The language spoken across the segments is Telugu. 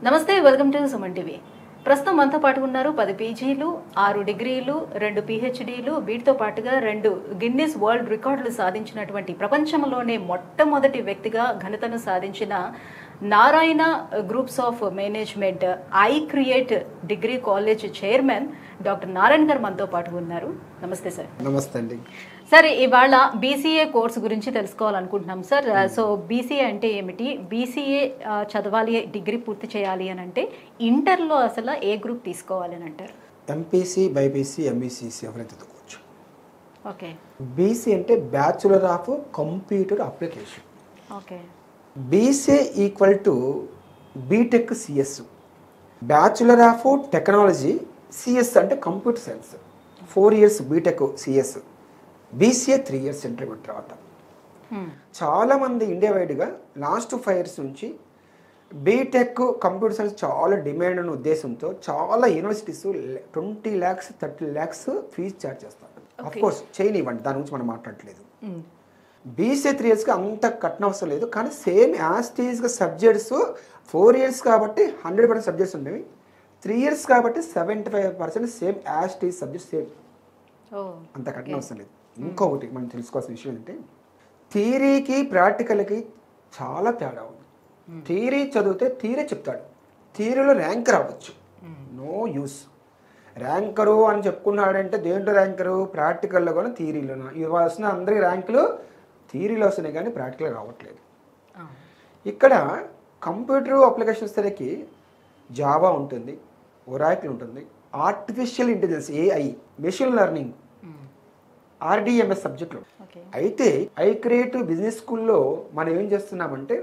నమస్తే, వెల్కమ్ టు సుమన్ టీవీ. ప్రస్తుతం మనతో పాటు ఉన్నారు 10 పీజీలు, 6 డిగ్రీలు, 2 పీహెచ్డీలు, వీటితో పాటుగా 2 గిన్నిస్ వరల్డ్ రికార్డులు సాధించినటువంటి ప్రపంచంలోనే మొట్టమొదటి వ్యక్తిగా ఘనతను సాధించిన Narayana groups of management I create degree college chairman doctor Narayana గారు మనతో పాటు ఉన్నారు. నమస్తే సార్. నమస్తే అండి. సార్, ఇవాళ బీసీఏ కోర్సు గురించి తెలుసుకోవాలనుకుంటున్నాం సార్. సో బీసీఏ అంటే ఏమిటి, బీసీఏ చదవాలి, డిగ్రీ పూర్తి చేయాలి అని అంటే ఇంటర్లో అసలు ఏ గ్రూప్ తీసుకోవాలి అని అంటారు? ఎంపీసీ, బైపీసీ, ఎంఈసీసీ ఎవరైతే చదువుకోవచ్చు. ఓకే. బీసీ అంటే bachelor of computer application. Okay. BC equal to BTech CS. Bachelor of technology, CS అంటే computer science. 4 years BTech CS, BCA 3 years intermediate తర్వాత. చాలామంది ఇండియా వైడ్గా లాస్ట్ 5 years నుంచి బీటెక్ కంప్యూటర్ సైన్స్ చాలా డిమాండ్ ఉన్న ఉద్దేశంతో చాలా universities 20 lakhs 30 lakhs fees charge చేస్తారు. అఫ్కోర్స్ చేయనివ్వండి, దాని గురించి మనం మాట్లాడట్లేదు. బీసీఏ 3 yearsకి అంత కట్టనవసరం లేదు, కానీ సేమ్ యాస్టీస్గా సబ్జెక్ట్స్ 4 years కాబట్టి 100% సబ్జెక్ట్స్ ఉండేవి. 3 years కాబట్టి 75% సేమ్ యాస్టీస్ సబ్జెక్ట్ సేమ్, అంత కట్టనవసరం లేదు. ఇంకొకటి మనం తెలుసుకోవాల్సిన విషయం ఏంటంటే థియరీకి ప్రాక్టికల్కి చాలా తేడా ఉంది. థియరీ చదివితే థియరీ చెప్తాడు, థియరీలో ర్యాంక్ రావచ్చు, నో యూస్. ర్యాంకరు అని చెప్పుకున్నాడంటే దేంట్లో ర్యాంకరు? ప్రాక్టికల్లో కానీ థియరీలోనూ. ఇవాళ వస్తున్న అందరికీ ర్యాంకులు థియరీలో వస్తున్నాయి కానీ ప్రాక్టికల్ రావట్లేదు. ఇక్కడ కంప్యూటర్ అప్లికేషన్స్ సరికి జావా ఉంటుంది, ఒరాకిల్ ఉంటుంది, artificial intelligence AI, machine learning, RDBMS సబ్జెక్టులు. అయితే ఐ క్రియేట్ బిజినెస్ స్కూల్లో మనం ఏం చేస్తున్నామంటే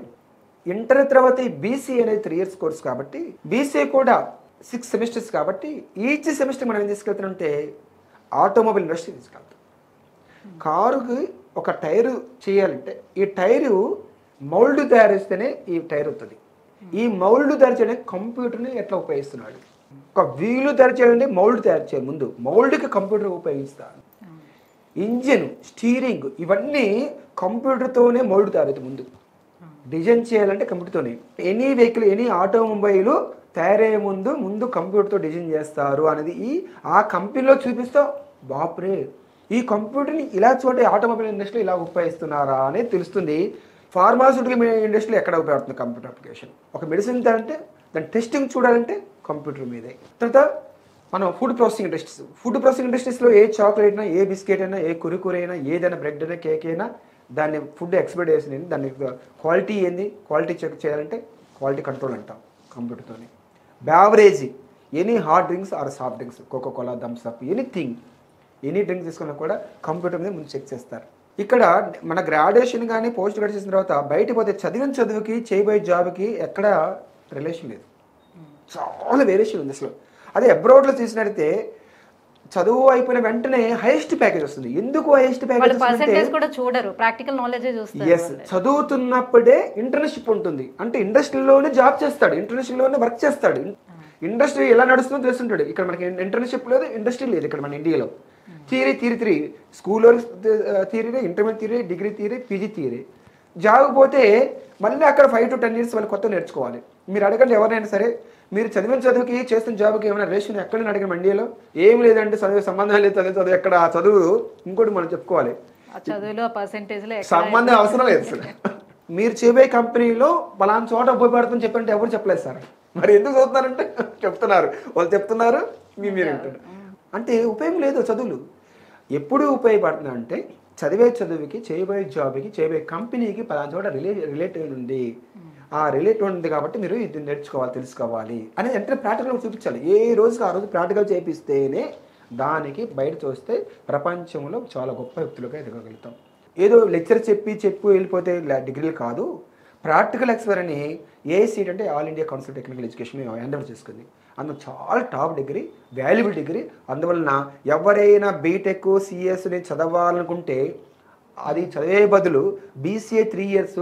ఇంటర్ తర్వాత ఈ బీసీ అనేది 3 years కోర్స్ కాబట్టి బీసీ కూడా 6 semesters కాబట్టి ఈచ్ సెమిస్టర్ మనం ఏం తీసుకెళ్తామంటే ఆటోమొబైల్ ఇండస్ట్రీ తీసుకెళ్తాం. కారుకి ఒక టైరు చేయాలంటే ఈ టైరు మౌల్డ్ తయారు చేస్తేనే ఈ టైర్ అవుతుంది. ఈ మౌల్డ్ తయారు చేయడానికి కంప్యూటర్ని ఎట్లా ఉపయోగిస్తున్నాడు? ఒక వీలు తయారు చేయాలంటే మౌల్డ్ తయారు చేయాలి, ముందు మౌల్డ్కి కంప్యూటర్ ఉపయోగిస్తాను. ఇంజిన్, స్టీరింగ్ ఇవన్నీ కంప్యూటర్తోనే మౌల్డ్ తయారవుతుంది. ముందు డిజైన్ చేయాలంటే కంప్యూటర్తోనే. ఎనీ వెహికల్, ఎనీ ఆటోమొబైల్ తయారయ్యే ముందు కంప్యూటర్తో డిజైన్ చేస్తారు అనేది ఆ కంపెనీలో చూపిస్తా, బాప్రే ఈ కంప్యూటర్ని ఇలా చూడండి ఆటోమొబైల్ ఇండస్ట్రీలో ఇలా ఉపయోగిస్తున్నారా అనేది తెలుస్తుంది. ఫార్మాస్యూటికల్ ఇండస్ట్రీలో ఎక్కడ ఉపయోగపడుతుంది కంప్యూటర్ అప్లికేషన్. ఒక మెడిసిన్ అంటే దాని టెస్టింగ్ చూడాలంటే కంప్యూటర్ మీదే. తర్వాత మనం ఫుడ్ ప్రాసెసింగ్ ఇండస్ట్రీస్లో ఏ చాక్లెట్ అయినా, ఏ బిస్కెట్ అయినా, ఏ కురుకురే అయినా, ఏదైనా బ్రెడ్ అయినా, కేక్ అయినా దాన్ని ఫుడ్ ఎక్స్పైర్ డేట్స్ ఏంది, దాన్ని క్వాలిటీ ఏంది, క్వాలిటీ చెక్ చేయాలంటే క్వాలిటీ కంట్రోల్ అంటాం కంప్యూటర్తోనే. Beverage, any hot drinks or soft drinks, Coca Cola, Thums Up, any drink తీసుకున్నా కూడా కంప్యూటర్ మీద ముందు చెక్ చేస్తారు. ఇక్కడ మన గ్రాడ్యుయేషన్ కానీ పోస్ట్ గ్రాడ్యుయేషన్ తర్వాత బయట పోతే చదివిన చదువుకి చేయబోయే జాబ్కి ఎక్కడ రిలేషన్ లేదు, చాలా వేరియేషన్ ఉంది అసలు. అదే అబ్రాడ్లో చూసినట్టయితే చదువు అయిపోయిన వెంటనే హైయెస్ట్ ప్యాకేజ్ వస్తుంది. ఎందుకు హైయెస్ట్ ప్యాకేజ్? ఎస్, చదువుతున్నప్పుడే ఇంటర్న్షిప్ ఉంటుంది, అంటే ఇండస్ట్రీలోనే జాబ్ చేస్తాడు, ఇంటర్న్షిప్లోనే వర్క్ చేస్తాడు. ఇండస్ట్రీ ఎలా నడుస్తుందో తెలుస్తుంటాడు. ఇక్కడ మనకి ఇంటర్న్షిప్ లేదు, ఇండస్ట్రీ లేదు ఇక్కడ మన ఇండియాలో. థియరీ స్కూల్లో theory, intermediate theory, degree theory, PG theory. Job పోతే మళ్ళీ అక్కడ 5 to 10 years వాళ్ళు కొత్త నేర్చుకోవాలి. మీరు అడగండి ఎవరైనా సరే, మీరు చదివిన చదువుకి చేస్తున్న జాబ్కి ఏమైనా రిలేషన్ ఎక్కడైనా అడిగిన ఇండియాలో ఏం లేదంటే చదువు సంబంధం లేదు, చదువు ఎక్కడ చదువు. ఇంకోటి మనం చెప్పుకోవాలి, సంబంధం అవసరం లేదు సార్. మీరు చేయబోయే కంపెనీలో పలానా చోట ఉపయోగపడుతుందని చెప్పంటే ఎవరు చెప్పలేదు సార్. మరి ఎందుకు చదువుతున్నారంటే చెప్తున్నారు, వాళ్ళు చెప్తున్నారు, మీరు అంటారు. అంటే ఉపయోగం లేదు చదువులు. ఎప్పుడు ఉపయోగపడుతున్నా అంటే చదివే చదువుకి, చేయబోయే జాబ్కి, చేయబోయే కంపెనీకి పలానా చోట రిలేటెడ్ ఉంది. ఆ రిలేటెడ్ ఉంది కాబట్టి మీరు ఇది నేర్చుకోవాలి, తెలుసుకోవాలి అనేది అంటే ప్రాక్టికల్గా చూపించాలి. ఏ రోజుకి ఆ రోజు ప్రాక్టికల్ చేపిస్తేనే దానికి బయట చూస్తే ప్రపంచంలో చాలా గొప్ప వ్యక్తులుగా ఎదగలుగుతాం. ఏదో లెక్చర్ చెప్పి వెళ్ళిపోతే డిగ్రీలు కాదు. ప్రాక్టికల్ ఎక్స్పైర్ అని ఏసీట్ అంటే all India council technical education hand చేసుకుంది. అందులో చాలా టాప్ డిగ్రీ, వాల్యుబుల్ డిగ్రీ. అందువలన ఎవరైనా బీటెక్ సిఎస్ని చదవాలనుకుంటే అది చదివే బదులు బీసీఏ 3 years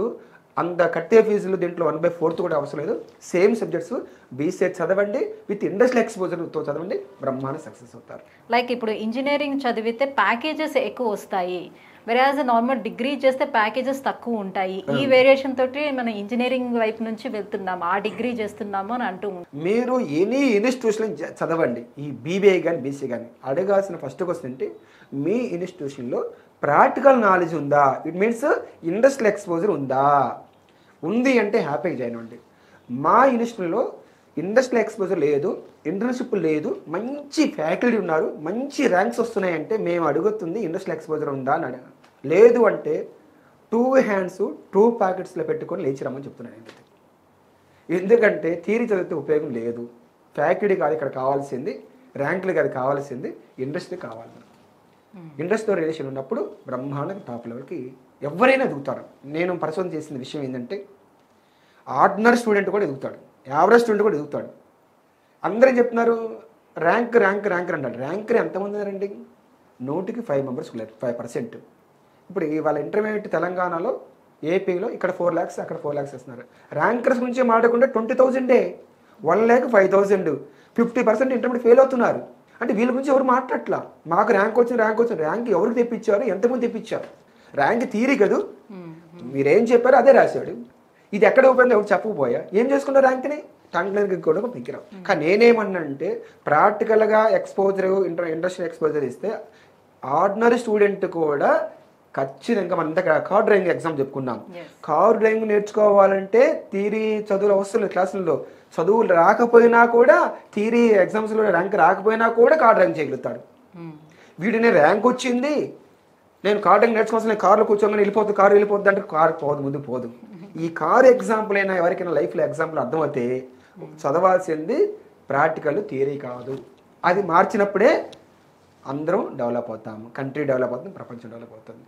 అంత కట్టే ఫీజులు దీంట్లో 1/4 కూడా అవసరం లేదు. సేమ్ సబ్జెక్ట్స్ బీసీఏ చదవండి, విత్ ఇండస్ట్రియల్ ఎక్స్పోజర్తో చదవండి, బ్రహ్మాండ సక్సెస్ అవుతారు. లైక్ ఇప్పుడు ఇంజనీరింగ్ చదివితే ప్యాకేజెస్ ఎక్కువ వస్తాయి, వెరాజ్ నార్మల్ డిగ్రీ చేస్తే ప్యాకేజెస్ తక్కువ ఉంటాయి. ఈ వేరియేషన్ తోటి మన ఇంజనీరింగ్ వైపు నుంచి వెళ్తున్నాము, ఆ డిగ్రీ చేస్తున్నాము అని అంటూ మీరు ఎనీ ఇన్స్టిట్యూషన్ చదవండి, ఈ బీబీఐ కానీ బీసీ కానీ, అడగాల్సిన ఫస్ట్ క్వశ్చన్ అంటే మీ ఇన్స్టిట్యూషన్లో ప్రాక్టికల్ నాలెడ్జ్ ఉందా, ఇట్ మీన్స్ ఇండస్ట్రియల్ ఎక్స్పోజర్ ఉందా. ఉంది అంటే హ్యాపీగా జాయిన్ అవ్వండి. మా ఇన్స్టిట్యూట్లో ఇండస్ట్రియల్ ఎక్స్పోజర్ లేదు, ఇంటర్న్షిప్ లేదు, మంచి ఫ్యాకల్టీ ఉన్నారు, మంచి ర్యాంక్స్ వస్తున్నాయంటే మేము అడుగుతుంది ఇండస్ట్రియల్ ఎక్స్పోజర్ ఉందా అని అడగ. లేదు అంటే 2 hands 2 pocketsలో పెట్టుకొని లేచి రమ్మని చెప్తున్నాను. ఎందుకంటే థియరీ చదివితే ఉపయోగం లేదు. ఫ్యాకల్టీ కాదు ఇక్కడ కావాల్సింది, ర్యాంకులు కాదు కావాల్సింది, ఇండస్ట్రీ కావాలి. ఇండస్ట్రీతో రిలేషన్ ఉన్నప్పుడు బ్రహ్మాండంగా టాప్ లెవెల్కి ఎవరైనా ఎదుగుతారు. నేను పరిశోధన చేసిన విషయం ఏంటంటే ఆర్డినరీ స్టూడెంట్ కూడా ఎదుగుతాడు, యావరేజ్ స్టూడెంట్ కూడా ఎదుగుతాడు. అందరూ చెప్తున్నారు ర్యాంక్ ర్యాంక్ ర్యాంక్ అంటారు. ర్యాంకర్ ఎంతమంది ఉన్నారండి? 100కి 5 members, 5%. ఇప్పుడు వాళ్ళ ఇంటర్మీడియట్ తెలంగాణలో, ఏపీలో ఇక్కడ 4 lakhs, అక్కడ 4 lakhs ఇస్తున్నారు. ర్యాంకర్స్ గురించి మాట్లాడకుండా 20,000, 1,05,000, 50% ఇంటర్మీడియట్ ఫెయిల్ అవుతున్నారు. అంటే వీళ్ళ గురించి ఎవరు మాట్లాడట్లా. మాకు ర్యాంక్ వచ్చింది, ర్యాంక్ ఎవరికి తెప్పించారు, ఎంతమంది తెప్పించారు? ర్యాంక్ థియరీ కదా, మీరేం చెప్పారో అదే రాశాడు. ఇది ఎక్కడ ఉపయోగం ఎవరు చెప్పకపోయా ఏం చేసుకున్నారు? ర్యాంక్ని టంగ్లకి కూడా పిక్కిరావు. కానీ నేనేమన్నానంటే ప్రాక్టికల్గా ఎక్స్పోజర్, ఇండస్ట్రియల్ ఎక్స్పోజర్ ఇస్తే ఆర్డినరీ స్టూడెంట్ కూడా ఖచ్చితంగా మనం ఇంత కార్ డ్రైవింగ్ ఎగ్జామ్ చెప్పుకున్నాం. కార్ డ్రైవింగ్ నేర్చుకోవాలంటే థియరీ చదువులు అవసరం లేదు. క్లాసుల్లో చదువులు రాకపోయినా కూడా, థియరీ ఎగ్జామ్స్లో ర్యాంక్ రాకపోయినా కూడా కార్ డ్రైవింగ్ చేయగలుగుతాడు. వీడిని ర్యాంక్ వచ్చింది, నేను కార్ డ్రైవింగ్ నేర్చుకోవాల్సిన, నేను కార్లో కూర్చోగానే వెళ్ళిపోతుంది, కారు వెళ్ళిపోద్ది అంటే కారు పోదు, ముందు పోదు. ఈ కారు ఎగ్జాంపుల్ అయినా ఎవరికైనా లైఫ్లో ఎగ్జాంపుల్ అర్థమైతే చదవాల్సింది ప్రాక్టికల్, థియరీ కాదు. అది మార్చినప్పుడే అందరం డెవలప్ అవుతాము, కంట్రీ డెవలప్ అవుతుంది, ప్రపంచం డెవలప్ అవుతుంది.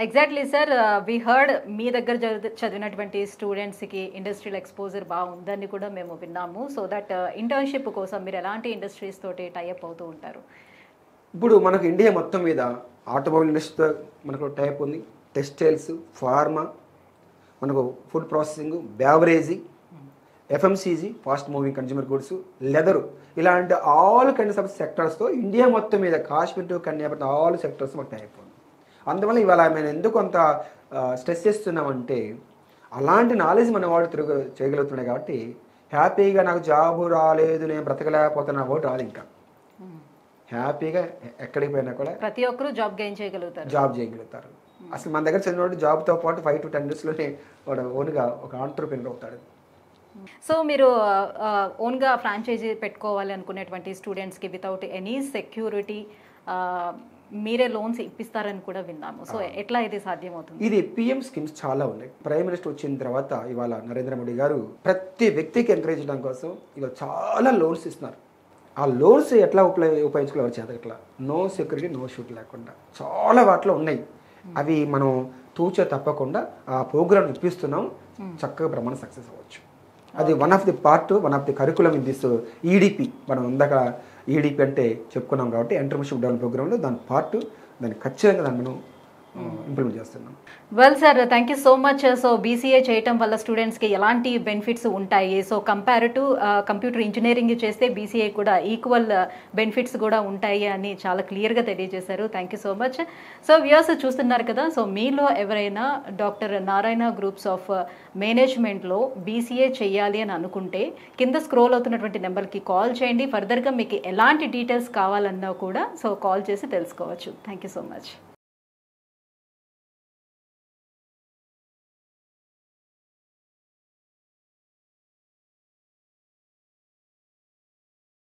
ఎగ్జాక్ట్లీ సార్, వి హర్డ్ మీ దగ్గర చదివినటువంటి స్టూడెంట్స్కి ఇండస్ట్రియల్ ఎక్స్పోజర్ బాగుందని కూడా మేము విన్నాము. సో దట్ ఇంటర్న్షిప్ కోసం మీరు ఎలాంటి ఇండస్ట్రీస్ తోటి టైఅప్ అవుతూ ఉంటారు? ఇప్పుడు మనకు ఇండియా మొత్తం మీద ఆటోమొబైల్ ఇండస్ట్రీతో మనకు టైప్ ఉంది, టెక్స్టైల్స్, ఫార్మా, మనకు food processing, beverage, FMCG, fast moving consumer goods, leather, ఇలాంటి ఆల్ కైండ్స్ ఆఫ్ సెక్టర్స్తో ఇండియా మొత్తం మీద Kashmir to Kanyakumari all sectors మాకు టైప్ ఉంది. అందువల్ల ఇవాళ మేము ఎందుకు అంత స్ట్రెస్ చేస్తున్నామంటే అలాంటి నాలెడ్జ్ మన వాడు చేయగలుగుతున్నాయి కాబట్టి హ్యాపీగా నాకు జాబు రాలేదు, నేను బ్రతకలేకపోతున్నా ఓటు రాదు. ఇంకా హ్యాపీగా ఎక్కడికి పోయినా కూడా ప్రతి ఒక్కరూ జాబ్ చేయగలుగుతారు. అసలు మన దగ్గర చదివినోడు జాబ్తో పాటు 5 to 10 yearsలోనే వాడు ఓన్గా ఒక ఆంటర్‌ప్రెన్యూర్ అవుతాడు. సో మీరు ఓన్గా ఫ్రాంచైజీ పెట్టుకోవాలి అనుకునేటువంటి స్టూడెంట్స్కి వితౌట్ ఎనీ సెక్యూరిటీ మీరే లోన్స్ ఇప్పిస్తారని కూడా విన్నాము. సో ఎట్లా ఇది సాధ్యమవుతుంది? ఇది పిఎం స్కీమ్స్ చాలా ఉన్నాయి. ప్రైమ్ మినిస్టర్ వచ్చిన తర్వాత ఇవాళ నరేంద్ర మోడీ గారు ప్రతి వ్యక్తికి ఎంకరేజ్ చేయడం కోసం ఇవాళ చాలా లోన్స్ ఇస్తున్నారు. ఆ లోన్స్ ఎట్లా ఉపయోగించుకోవాలి ఎవరి చేత ఇట్లా నో సెక్యూరిటీ నో షూట్ లేకుండా చాలా వాటిలో ఉన్నాయి. అవి మనం తూచే తప్పకుండా ఆ ప్రోగ్రామ్ ఇప్పిస్తున్నాం, చక్కగా బ్రహ్మాండ సక్సెస్ అవ్వచ్చు. అది one of the curriculum in this EDP. మనం ఇందాక ఈడిపి అంటే చెప్పుకున్నాం కాబట్టి ఎంటర్ప్రెన్యూర్షిప్ డెవలప్మెంట్ ప్రోగ్రాంలో దాన్ని ఖచ్చితంగా దాన్ని మనం ఇంప్లిమెంట్ చేస్తున్నాం. Well sir, thank you so much. So BCA చేయటం వల్ల స్టూడెంట్స్కి ఎలాంటి బెనిఫిట్స్ ఉంటాయి, so compare to computer engineering చేస్తే బీసీఏ కూడా ఈక్వల్ బెనిఫిట్స్ కూడా ఉంటాయి అని చాలా క్లియర్గా తెలియజేశారు. Thank you so much. So viewers చూస్తున్నారు కదా, సో మీలో ఎవరైనా డాక్టర్ నారాయణ గ్రూప్స్ ఆఫ్ మేనేజ్మెంట్లో బీసీఏ చేయాలి అని అనుకుంటే కింద స్క్రోల్ అవుతున్నటువంటి నెంబర్కి కాల్ చేయండి. ఫర్దర్గా మీకు ఎలాంటి డీటెయిల్స్ కావాలన్నా కూడా సో కాల్ చేసి తెలుసుకోవచ్చు. Thank you so much.